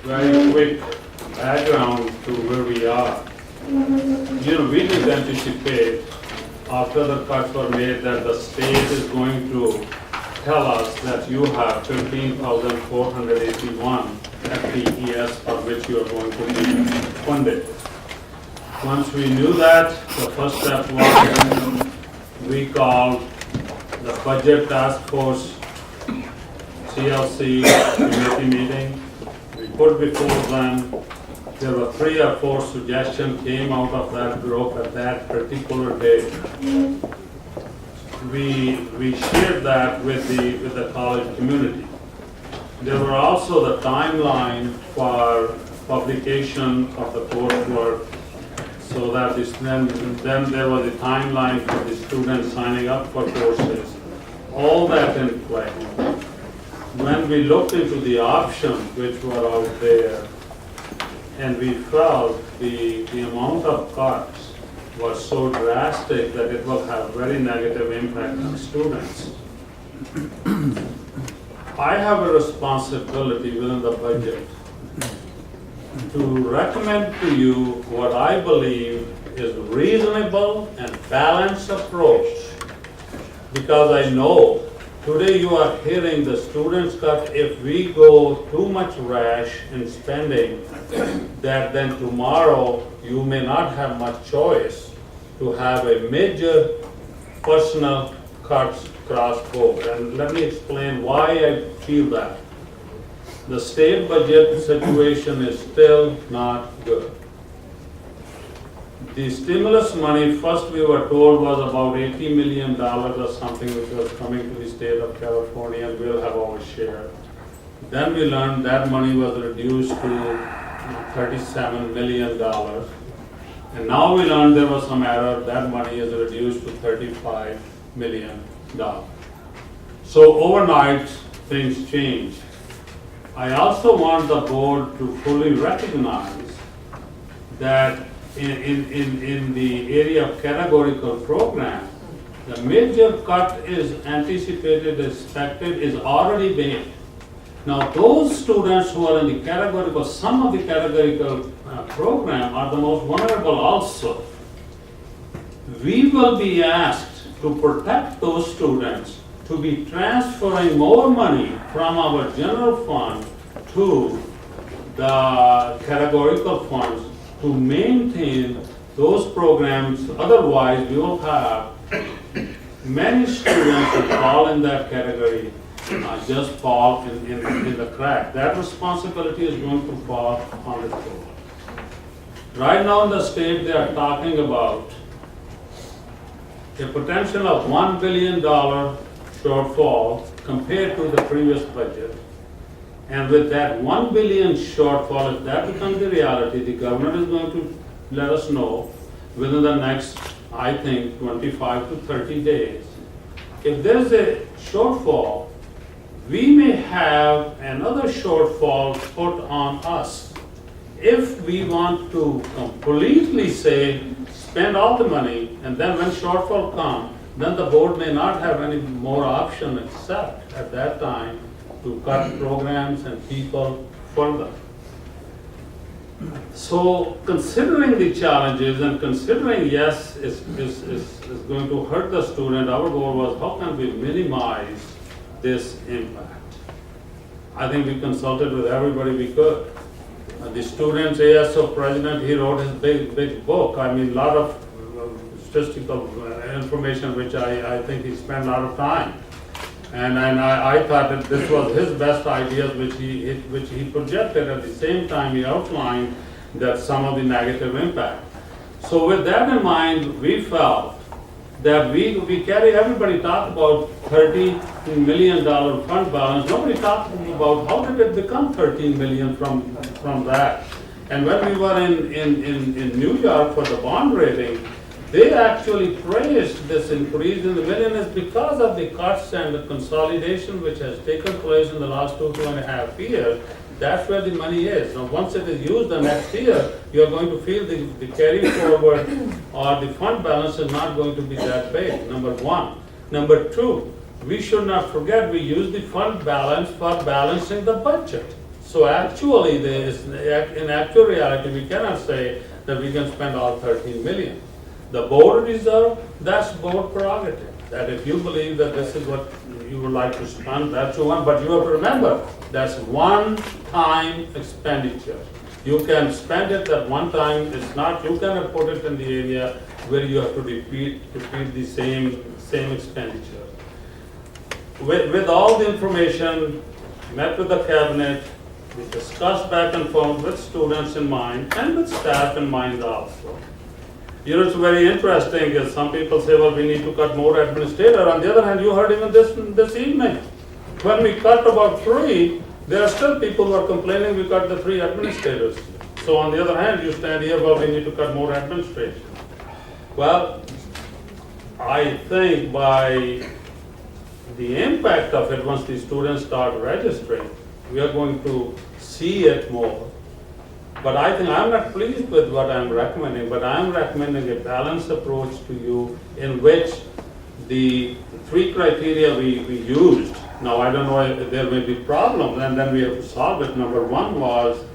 very quick background to where we are. We didn't anticipate after the cuts were made that the state is going to tell us that you have 15,481 FTES for which you are going to be funded. Once we knew that, the first step was we called the budget task force CLC committee meeting. We put before them, there were 3 or 4 suggestions came out of that group at that particular day. We shared that with the college community. There were also the timeline for publication of the coursework, so that then there was a timeline for the students signing up for courses. All that in play. When we looked into the options which were out there, and we felt the amount of cuts was so drastic that it will have very negative impact on students. I have a responsibility within the budget to recommend to you what I believe is reasonable and balanced approach, because I know today you are hearing the students cut. If we go too much rash in spending, that then tomorrow you may not have much choice to have a major personal cuts across board. And let me explain why I feel that. The state budget situation is still not good. The stimulus money, first we were told was about $80 million or something, which was coming to the state of California, and we'll have our share. Then we learned that money was reduced to $37 million. And now we learned there was some error, that money is reduced to $35 million. So overnight, things changed. I also want the board to fully recognize that in the area of categorical program, the major cut is anticipated, expected, is already made. Now those students who are in the categorical, some of the categorical program are the most vulnerable also. We will be asked to protect those students, to be transferring more money from our general fund to the categorical funds to maintain those programs. Otherwise, we will have many students who fall in that category just fall in the crack. That responsibility is going to fall on the board. Right now in the state, they are talking about a potential of $1 billion shortfall compared to the previous budget. And with that 1 billion shortfall, if that becomes the reality, the government is going to let us know within the next, I think, 25 to 30 days. If there is a shortfall, we may have another shortfall put on us. If we want to completely say, spend all the money, and then when shortfall comes, then the board may not have any more option except at that time to cut programs and people further. So considering the challenges and considering, yes, it's going to hurt the student, our goal was how can we minimize this impact? I think we consulted with everybody we could. The students, ASO president, he wrote his big book. I mean, a lot of statistical information which I think he spent a lot of time. And I thought that this was his best ideas which he projected. At the same time, he outlined that some of the negative impact. So with that in mind, we felt that we carry, everybody talked about $30 million fund balance. Nobody talked about how did it become 13 million from that. And when we were in New York for the bond rating, they actually praised this increase in the million is because of the cuts and the consolidation which has taken place in the last 2.5 years. That's where the money is. Now, once it is used the next year, you're going to feel the carry forward or the fund balance is not going to be that big, number one. Number two, we should not forget we use the fund balance for balancing the budget. So actually, in actual reality, we cannot say that we can spend all 13 million. The board reserve, that's board prerogative. That if you believe that this is what you would like to spend, that's the one. But you have to remember, that's one-time expenditure. You can spend it at one time. It's not. You cannot put it in the area where you have to repeat the same expenditure. With all the information, met with the cabinet, we discussed back and forth with students in mind and with staff in mind also. You know, it's very interesting is some people say, well, we need to cut more administrator. On the other hand, you heard even this evening. When we cut about 3, there are still people who are complaining we cut the 3 administrators. So on the other hand, you stand here, well, we need to cut more administration. Well, I think by the impact of it, once the students start registering, we are going to see it more. But I think I'm not pleased with what I'm recommending, but I'm recommending a balanced approach to you in which the 3 criteria we used, now I don't know if there may be problems and then we have to solve it. Number 1 was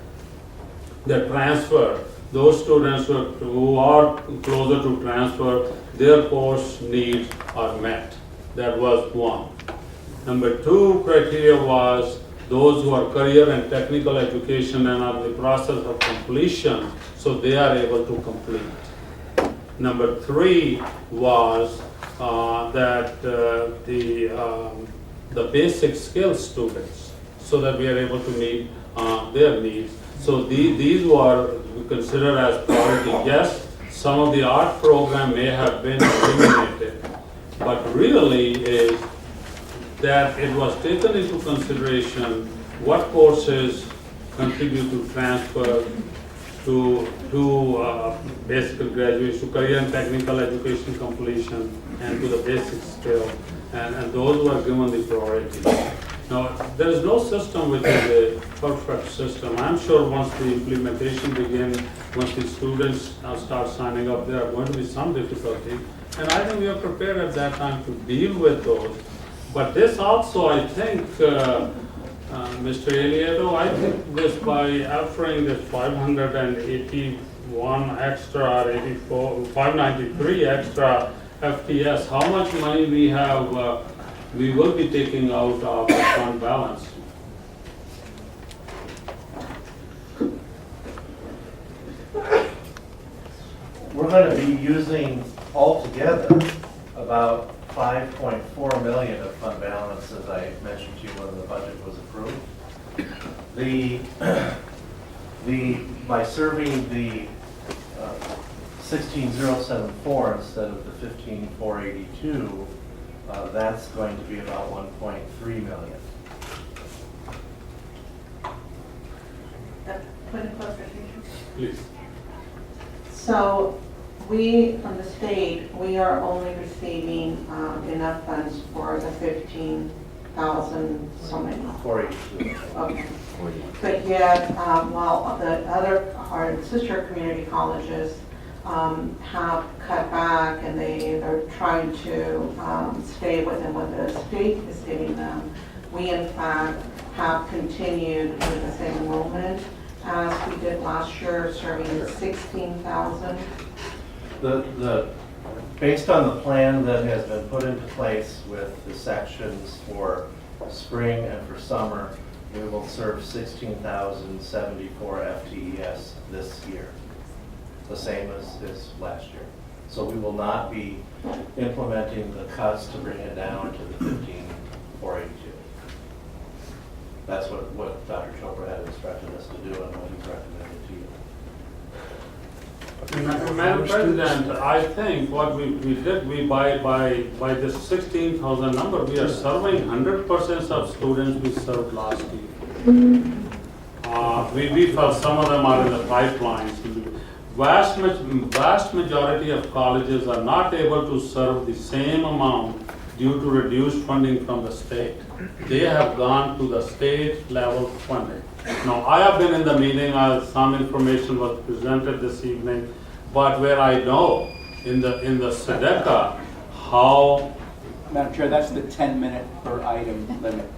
the transfer. Those students who are closer to transfer, their course needs are met. That was 1. Number 2 criteria was those who are career and technical education and are in the process of completion, so they are able to complete. Number 3 was that the basic skills students, so that we are able to meet their needs. So these were considered as priority. Yes, some of the art program may have been eliminated, but really is that it was taken into consideration what courses contribute to transfer to basic graduation, to career and technical education completion, and to the basic skill, and those were given the priority. Now, there is no system which is a perfect system. I'm sure once the implementation begins, once the students start signing up, there are going to be some difficulty, and I think we are prepared at that time to deal with those. But this also, I think, Mr. Elieto, I think this by offering this 581 extra, or 593 extra FTS, how much money we have, we will be taking out of the fund balance? We're going to be using altogether about 5.4 million of fund balance, as I mentioned to you when the budget was approved. By serving the 16074 instead of the 15482, that's going to be about 1.3 million. Point of clarification. Please. So we, from the state, we are only receiving enough funds for the 15,000 so many. 482. Okay. But yet, while the other, our sister community colleges have cut back and they're trying to stay within what the state is giving them, we in fact have continued with the same enrollment as we did last year, serving 16,000. Based on the plan that has been put into place with the sections for spring and for summer, we will serve 16,074 FTES this year, the same as last year. So we will not be implementing the cuts to bring it down to the 15,482. That's what Dr. Chopra had instructed us to do and what he's recommended to you. Madam President, I think what we did, by this 16,000 number, we are serving 100% of students we served last year. We felt some of them are in the pipelines. Vast majority of colleges are not able to serve the same amount due to reduced funding from the state. They have gone to the state level funding. Now, I have been in the meeting, some information was presented this evening, but where I know in the SEDECA how... Madam Chair, that's the 10-minute per item limit.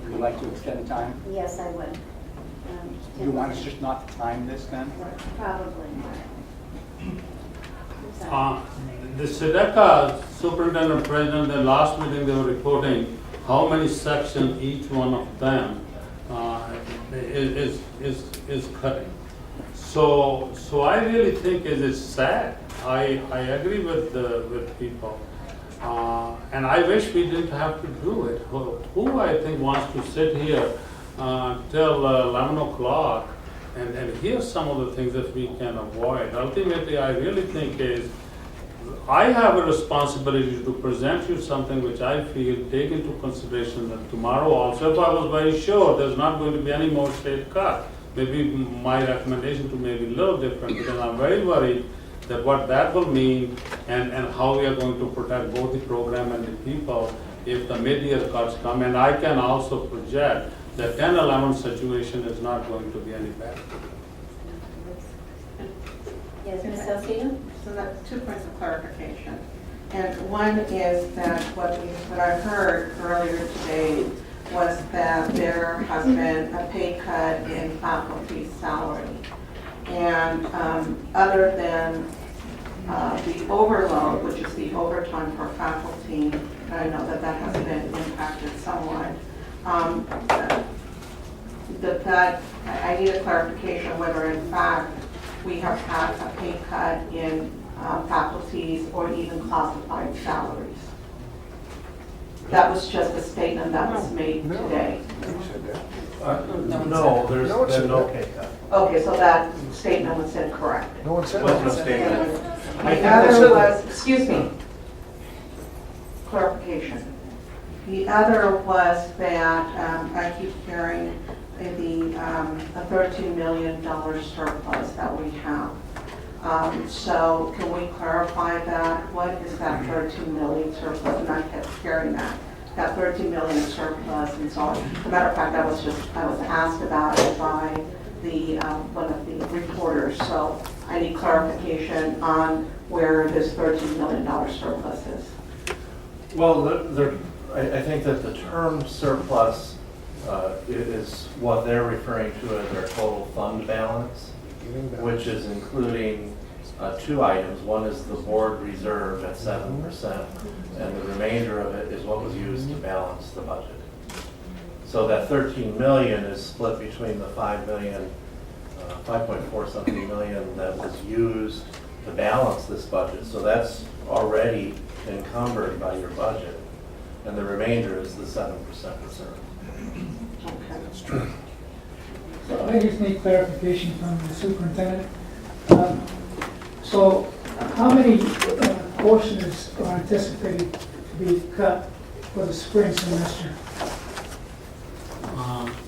Would you like to extend the time? Yes, I would. You want us just not to time this then? Probably. The SEDECA superintendent president, the last meeting, they were reporting how many sections each one of them is cutting. So I really think it is sad. I agree with people. And I wish we didn't have to do it. Who I think wants to sit here till 11 o'clock and hear some of the things that we can avoid? Ultimately, I really think is I have a responsibility to present you something which I feel take into consideration that tomorrow also, if I was very sure there's not going to be any more state cut, maybe my recommendation to maybe a little different, because I'm very worried that what that will mean and how we are going to protect both the program and the people if the mid-year cuts come. And I can also project that 10-11 situation is not going to be any better. Yes, Ms. Salcedo? So that's 2 points of clarification. And one is that what I heard earlier today was that there has been a pay cut in faculty salary. And other than the overload, which is the overtime for faculty, I know that that has been impacted somewhat. I need a clarification whether in fact we have had a pay cut in faculties or even classified salaries. That was just a statement that was made today. No, there's been no pay cut. Okay, so that statement was incorrect. No one said Wasn't a that. statement. The other was, excuse me, clarification. The other was that I keep hearing the a $13 million surplus that we have. So can we clarify that? What is that 13 million surplus? And I kept hearing that 13 million surplus. And so, as a matter of fact, I was asked about it by the one of the reporters. So I need clarification on where this $13 million surplus is. Well, I think that the term surplus is what they're referring to as their total fund balance, which is including 2 items. One is the board reserve at 7%, and the remainder of it is what was used to balance the budget. So that 13 million is split between the 5.4 something million that was used to balance this budget. So that's already encumbered by your budget, and the remainder is the 7% reserve. Okay. That's true. So I just need clarification from the superintendent. So how many courses are anticipated to be cut for the spring semester?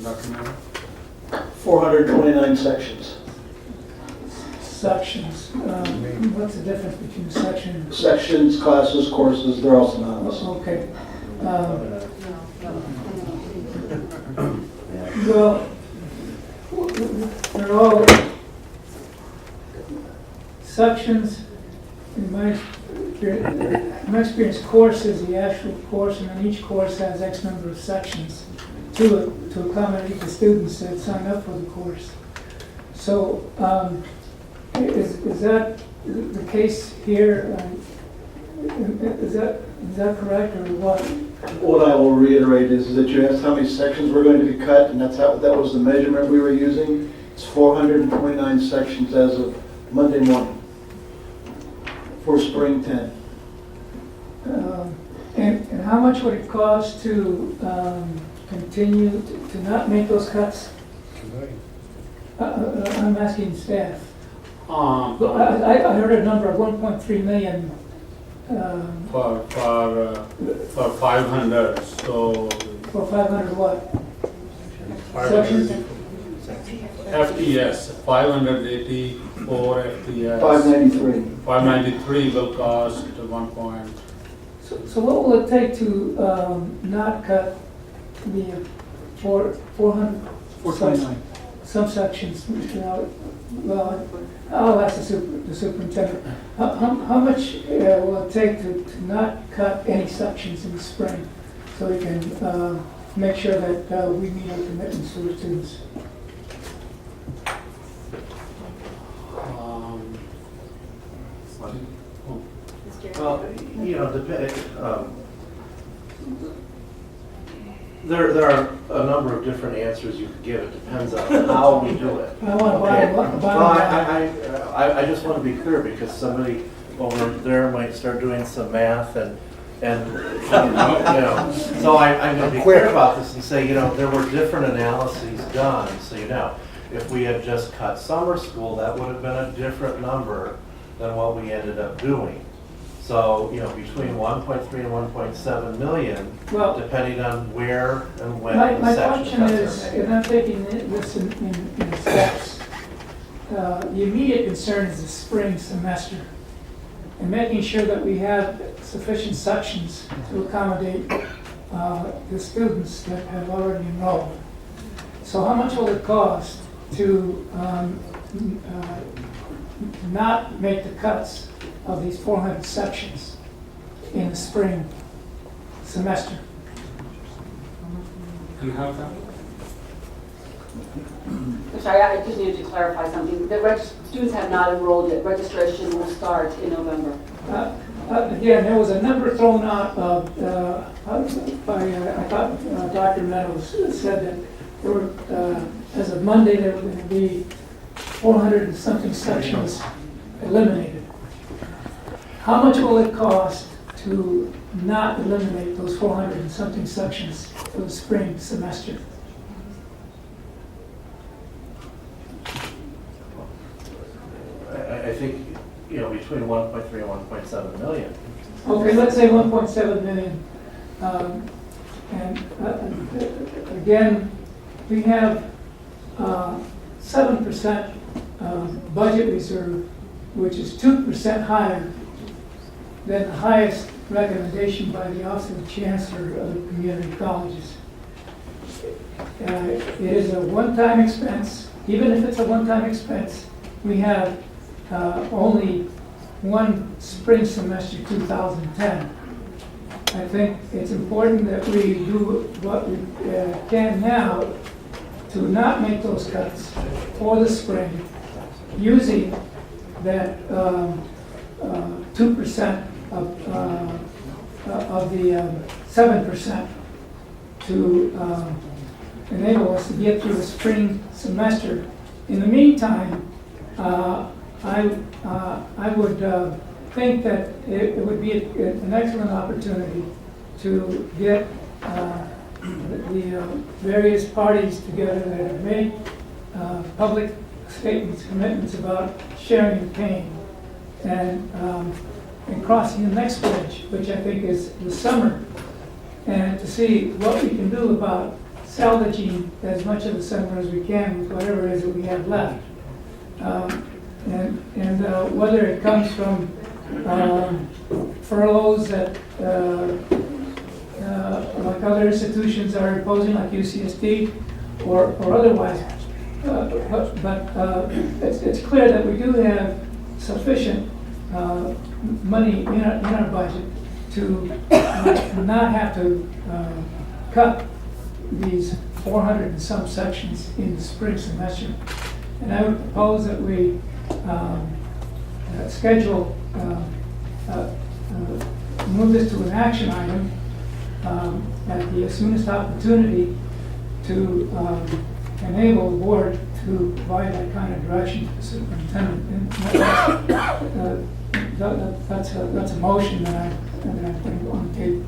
Dr. Miller? 429 sections. Sections. What's the difference between section and... Sections, classes, courses, they're all synonymous. Okay. Well, they're all sections. In my experience, course is the actual course, and then each course has X number of sections to it to accommodate the students that sign up for the course. So, is that the case here? Is that correct, or what? What I will reiterate is that you asked how many sections were going to be cut, and that was the measurement we were using. It's 429 sections as of Monday morning for spring 10. And how much would it cost to continue to not make those cuts? I'm asking staff. I heard a number of 1.3 million. For 500, so For 500 what? 500 Sections? FTS, 584 FTS. 593. 593 will cost 1 point. So what will it take to not cut the 429 subsections? Well, I'll ask the superintendent. How much will it take to not cut any sections in the spring so we can make sure that we meet our commitments to the students? you know, there are a number of different answers you could give. It depends on how we do it. I want to Okay. buy Well, I just want to be clear because somebody over there might start doing some math and you know, so I'm going to be clear about this and say, you know, there were different analyses done, so you know. If we had just cut summer school, that would have been a different number than what we ended up doing. So, you know, between 1.3 and 1.7 million, Well, depending on where and when my the section question cuts is, are made. and I'm taking this in steps. The immediate concern is the spring semester and making sure that we have sufficient sections to accommodate the students that have already enrolled. So how much will it cost to not make the cuts of these 400 sections in the spring semester? You have that? I'm sorry, I just needed to clarify something. The students have not enrolled yet. Registration will start in November. Again, there was a number thrown out by, I thought Dr. Meadows said that there were, as of Monday, there were going to be 400 and something sections eliminated. How much will it cost to not eliminate those 400 and something sections for the spring semester? I think, you know, between 1.3 and 1.7 million. Okay, let's say 1.7 million. And again, we have 7% budget reserve, which is 2% higher than the highest recommendation by the Office of the Chancellor of the community colleges. It is a one-time expense. Even if it's a one-time expense, we have only one spring semester 2010. I think it's important that we do what we can now to not make those cuts for the spring, using that 2% of the 7% to enable us to get through the spring semester. In the meantime, I would think that it would be an excellent opportunity to get the various parties together that have made public statements, commitments about sharing the pain, and crossing the next bridge, which I think is the summer, and to see what we can do about salvaging as much of the summer as we can with whatever it is that we have left. And whether it comes from furloughs that like other institutions are imposing, like UCSD, or otherwise. But it's clear that we do have sufficient money in our budget to not have to cut these 400 and some sections in the spring semester. And I would propose that we schedule, move this to an action item at the soonest opportunity to enable the board to provide that kind of direction to the superintendent. And that's a motion that I'm putting on the table.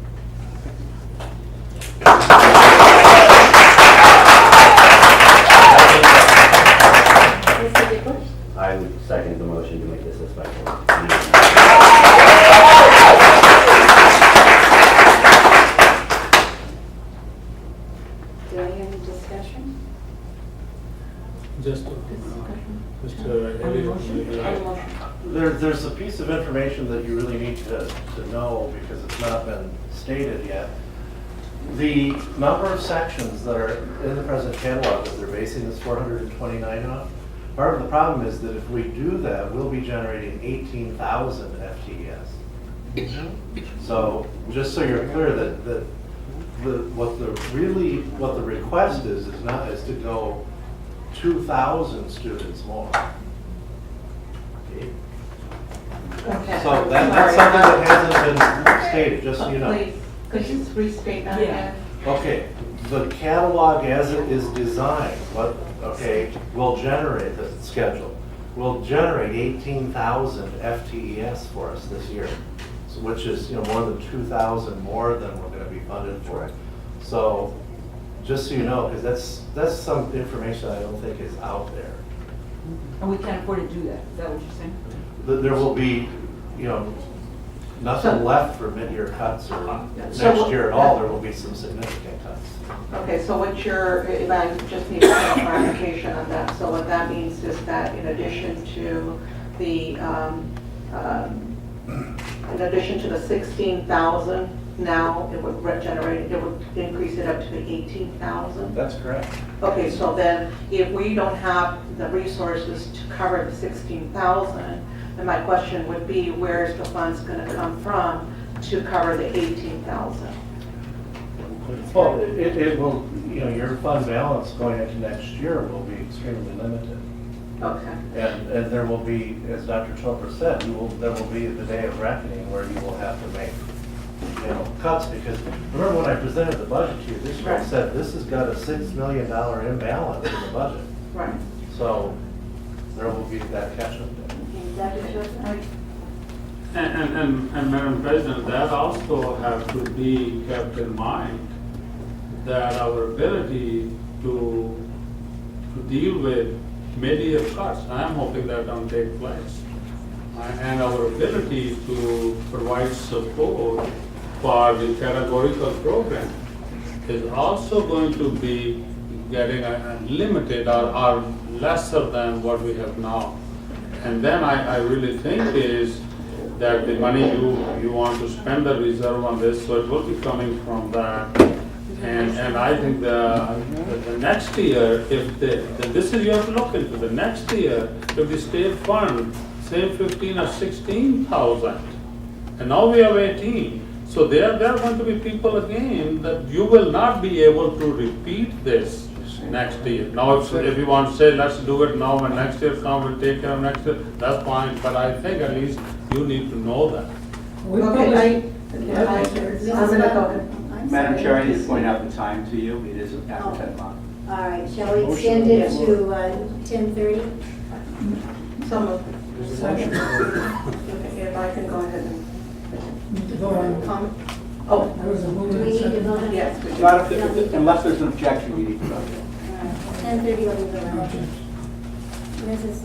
Mr. Dickley? I would second the motion to make this a special meeting. Do I hear any discussion? Just Any motion? There's a piece of information that you really need to know because it's not been stated yet. The number of sections that are in the present catalog that they're basing this 429 on, part of the problem is that if we do that, we'll be generating 18,000 FTEs. So just so you're clear that what the request is to go 2,000 students more. Okay. So that's something that hasn't been stated, just so you know. Please, could you restate that Yeah. again? Okay, the catalog as it is designed, will generate, the schedule, will generate 18,000 FTES for us this year, which is, more than 2,000 more than we're gonna be funded for. So, just so you know, because that's some information I don't think is out there. And we can't afford to do that, is that what you're saying? There will be, nothing So- left for mid-year cuts or So next what- year at all, there will be some significant cuts. Okay, so what if I just need a clarification on that, so what that means is that in addition to the, 16,000, now it would it would increase it up to the 18,000? That's correct. Okay, so then if we don't have the resources to cover the 16,000, then my question would be, where's the funds gonna come from to cover the 18,000? Well, it will, your fund balance going into next year will be extremely limited. Okay, And there will be, as Dr. Chopra said, there will be the day of reckoning where you will have to make, cuts, because remember when I presented the budget to you this year, I Right. said this has got a $6 million imbalance in the budget. right. So there will be that catch-up there. Dr. Schultz? And Madam President, that also have to be kept in mind, that our ability to deal with mid-year cuts, I am hoping that don't take place. And our ability to provide support for the categorical program is also going to be getting a limited or lesser than what we have now. And then I really think is that the money you want to spend the reserve on this, so it will be coming from that. And I think the next year, if this is you have to look into, the next year, if the state fund, say 15 or 16,000, and now we have 18, so there are going to be people again that you will not be able to repeat this next year. Now, if you want to say, let's do it now, and next year come, we'll take care of next year, that's fine, but I think at least you need to know that. We Okay, published- I'm gonna go ahead. I'm Madam sorry. Chair, I need to point out the time to you. It is after 10 o'clock. All right, shall we extend it to 10:30? Some of, Second. okay, if I can go ahead and Need to vote on, comment. Oh, there was a Do movement we and need to second. vote on it? yes, we do. Not if- Unless there's an objection, we need to vote. 10:30 will be the last. Okay. Mrs.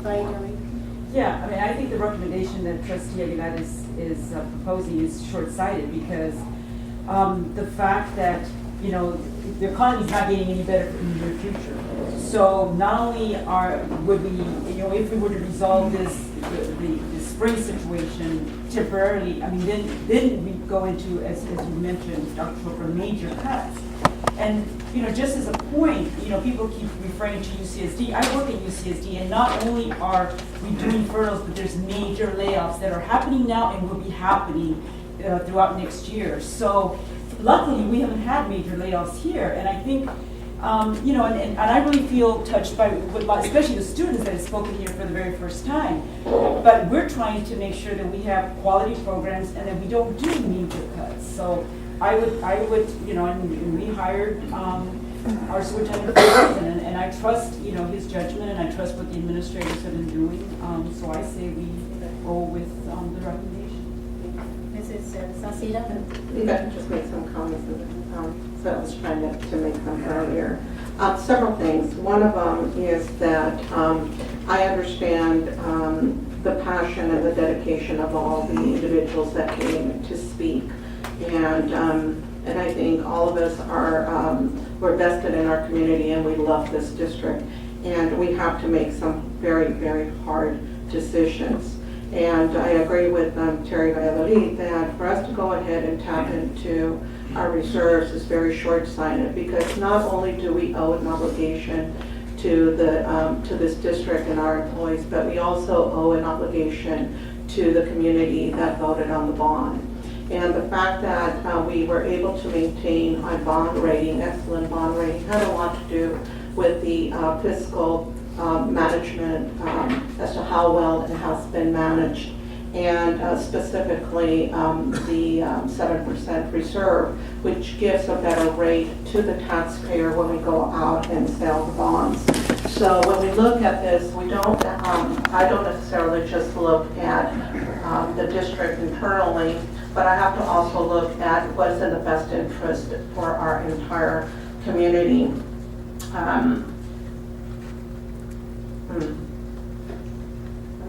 Biden, Yeah, I mean, I think the recommendation that trustee Aguilar is proposing is short-sighted, because the fact that, the economy's not getting any better in the near future. So not only would we, if we were to resolve the spring situation temporarily, I mean, then we go into, as you mentioned, Dr. Chopra, major cuts. And, just as a point, people keep referring to UCSD. I work at UCSD, and not only are we doing furloughs, but there's major layoffs that are happening now and will be happening throughout next year. So luckily, we haven't had major layoffs here, and I think, and I really feel touched by, especially the students that have spoken here for the very first time. But we're trying to make sure that we have quality programs and that we don't do major cuts. So I would, and we hired our superintendent president, and I trust, his judgment, and I trust what the administrators have been doing. So I say we go with the recommendation. Mrs. Salcedo? Yvette just made some comments, so I was trying to make them earlier. Several things. One of them is that I understand the passion and the dedication of all the individuals that came to speak. And I think all of us we're vested in our community, and we love this district. And we have to make some very, very hard decisions. And I agree with Terry Valladolid that for us to go ahead and tap into our reserves is very short-sighted, because not only do we owe an obligation to this district and our employees, but we also owe an obligation to the community that voted on the bond. And the fact that we were able to maintain our bond rating, excellent bond rating, had a lot to do with the fiscal management as to how well it has been managed. and specifically the 7% reserve, which gives a better rate to the taxpayer when we go out and sell the bonds. So when we look at this, we don't, I don't necessarily just look at the district internally, but I have to also look at what's in the best interest for our entire community. I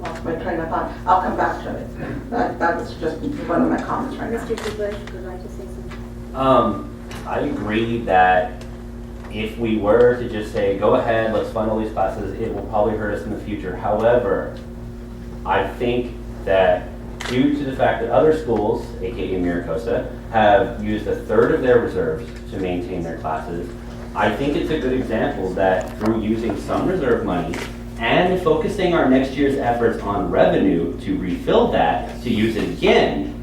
lost my train of thought. I'll come back to it. That was just one of my comments right now. Mr. DeBush would like to say something. I agree that if we were to just say, go ahead, let's fund all these classes, it will probably hurt us in the future. However, I think that due to the fact that other schools, aka Miracosta, have used 1/3 of their reserves to maintain their classes, I think it's a good example that through using some reserve money and focusing our next year's efforts on revenue to refill that, to use it again,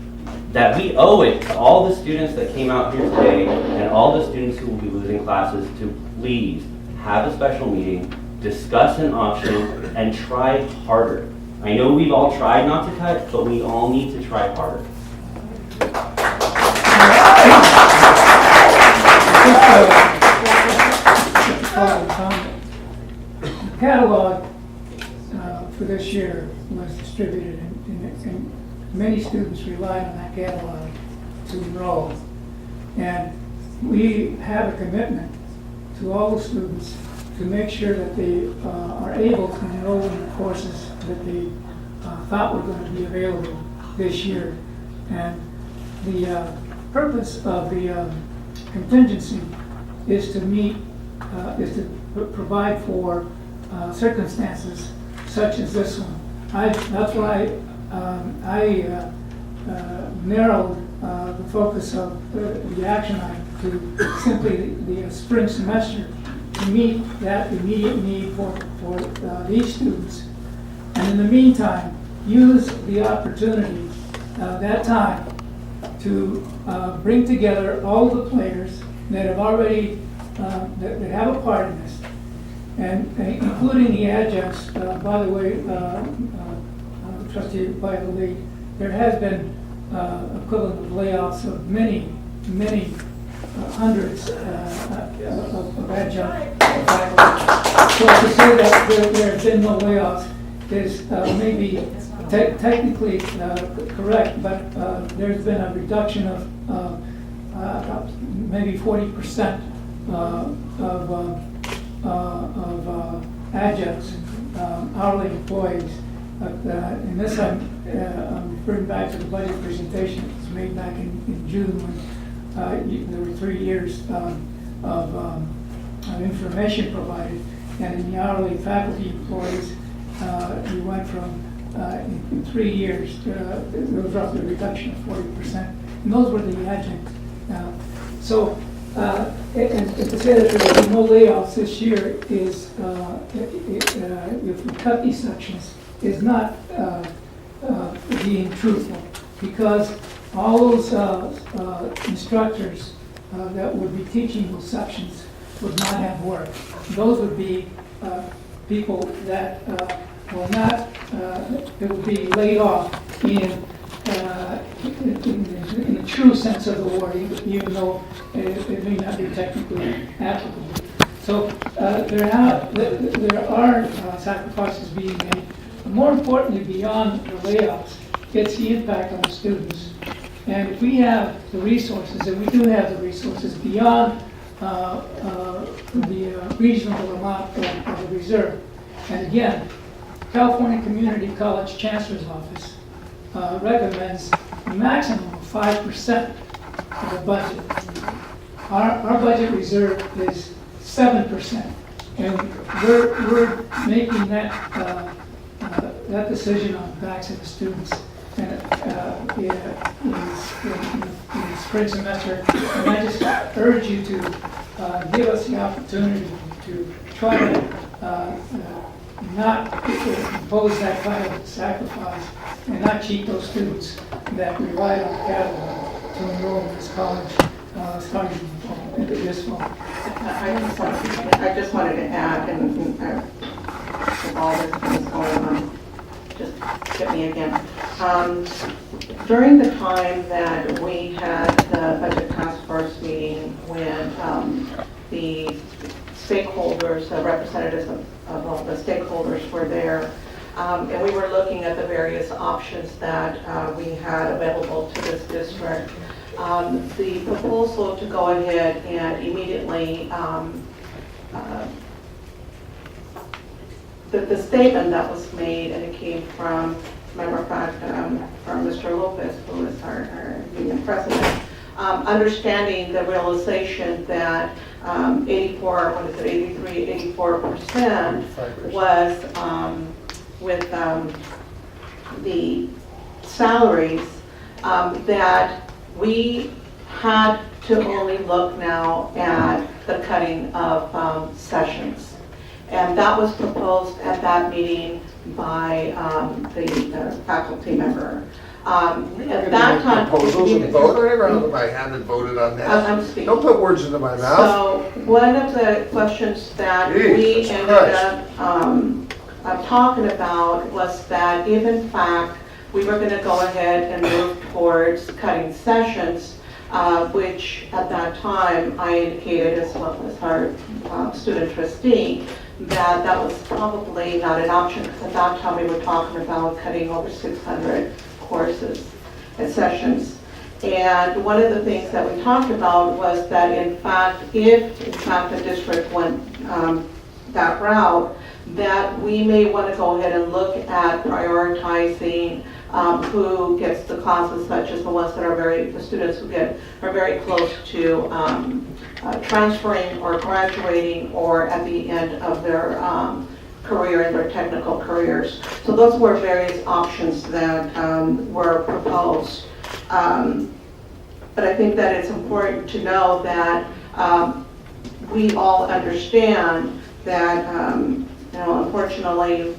that we owe it to all the students that came out here today and all the students who will be losing classes to please have a special meeting, discuss an option, and try harder. I know we've all tried not to cut, but we all need to try harder. The catalog for this year was distributed, and many students relied on that catalog to enroll. And we have a commitment to all the students to make sure that they are able to enroll in the courses that they thought were going to be available this year. And the purpose of the contingency is to meet, is to provide for circumstances such as this one. That's why I narrowed the focus of the action item to simply the spring semester to meet that immediate need for these students. And in the meantime, use the opportunity that time to bring together all the players that have already, that have a part in this, and including the adjuncts. By the way, Trustee by the lead, there has been equivalent of layoffs of many hundreds of adjunct faculty. So to say that there have been no layoffs is maybe technically correct, but there's been a reduction of maybe 40% of adjuncts, hourly employees. And this I'm referring back to the budget presentation that was made back in June when there were 3 years of information provided. And in the hourly faculty employees, we went from, in 3 years, there was roughly a reduction of 40%. And those were the adjuncts. So, and to say that there will be no layoffs this year is, if we cut these sections, is not being truthful, because all those instructors that would be teaching those sections would not have work. Those would be people that will not, that would be laid off in the true sense of the word, even though it may not be technically applicable. So there are sacrifices being made. More importantly, beyond the layoffs, it's the impact on the students. And if we have the resources, and we do have the resources beyond the reasonable amount of the reserve. And again, California Community College Chancellor's Office recommends a maximum of 5% of the budget. Our budget reserve is 7%, and we're making that that decision on the backs of the students. And in the spring semester, and I just urge you to give us the opportunity to try to not impose that kind of sacrifice and not cheat those students that rely on catalog to enroll in this college starting this fall. I just wanted to add, and with all this things going on, just get me again. During the time that we had the budget task force meeting when the stakeholders, the representatives of all the stakeholders were there, and we were looking at the various options that we had available to this district, the proposal to go ahead and immediately the statement that was made, and it came from, matter of fact, from Mr. Lopez, who is our union president, understanding the realization that 84% was with the salaries, that we had to only look now at the cutting of sessions. And that was proposed at that meeting by the faculty member. At that time, Proposals and vote around my hand and voted on that. I'm speaking. Don't put words into my mouth. So one of the questions that we Jesus ended up talking about was that if in fact we were going to go ahead and move towards cutting sessions, which at that time I indicated as well as our student trustee, that was probably not an option, because at that time we were talking about cutting over 600 courses and sessions. And one of the things that we talked about was that in fact, if in fact the district went that route, that we may want to go ahead and look at prioritizing who gets the classes, such as the ones that are the students who are very close to transferring or graduating or at the end of their career in their technical careers. So those were various options that were proposed. But I think that it's important to know that we all understand that, unfortunately,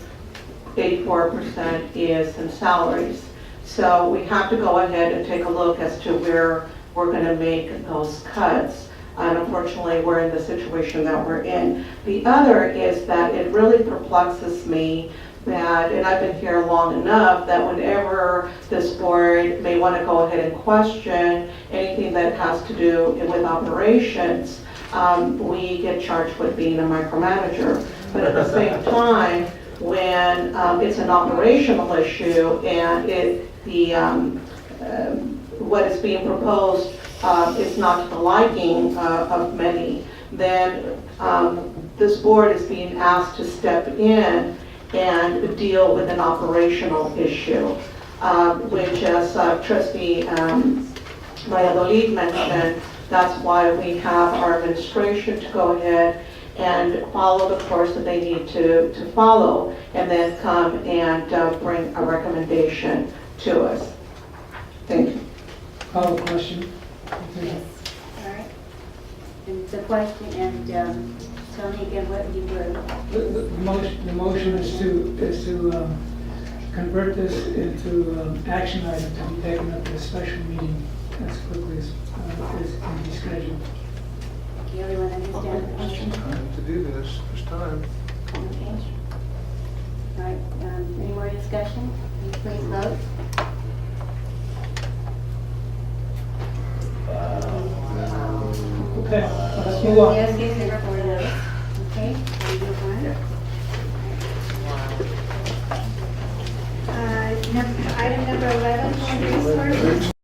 84% is in salaries. So we have to go ahead and take a look as to where we're going to make those cuts. And unfortunately, we're in the situation that we're in. The other is that it really perplexes me that, and I've been here long enough, that whenever this board may want to go ahead and question anything that has to do with operations, we get charged with being a micromanager. But at the same time, when it's an operational issue and what is being proposed is not to the liking of many, then this board is being asked to step in and deal with an operational issue, which, as Trustee Valladolid mentioned, that's why we have our administration to go ahead and follow the course that they need to follow, and then come and bring a recommendation to us. Thank you. Call the question. Yes, all right. And the question, and tell me again what you were. The motion is to convert this into action item to be taken up at a special meeting as quickly as can be scheduled. Everyone understand the question? Time to do this, there's time. Okay. All right, any more discussion? Will you please vote? Okay, let's move on. Yes, yes, there are 4 votes. Okay, we move on. Item number 11, resources.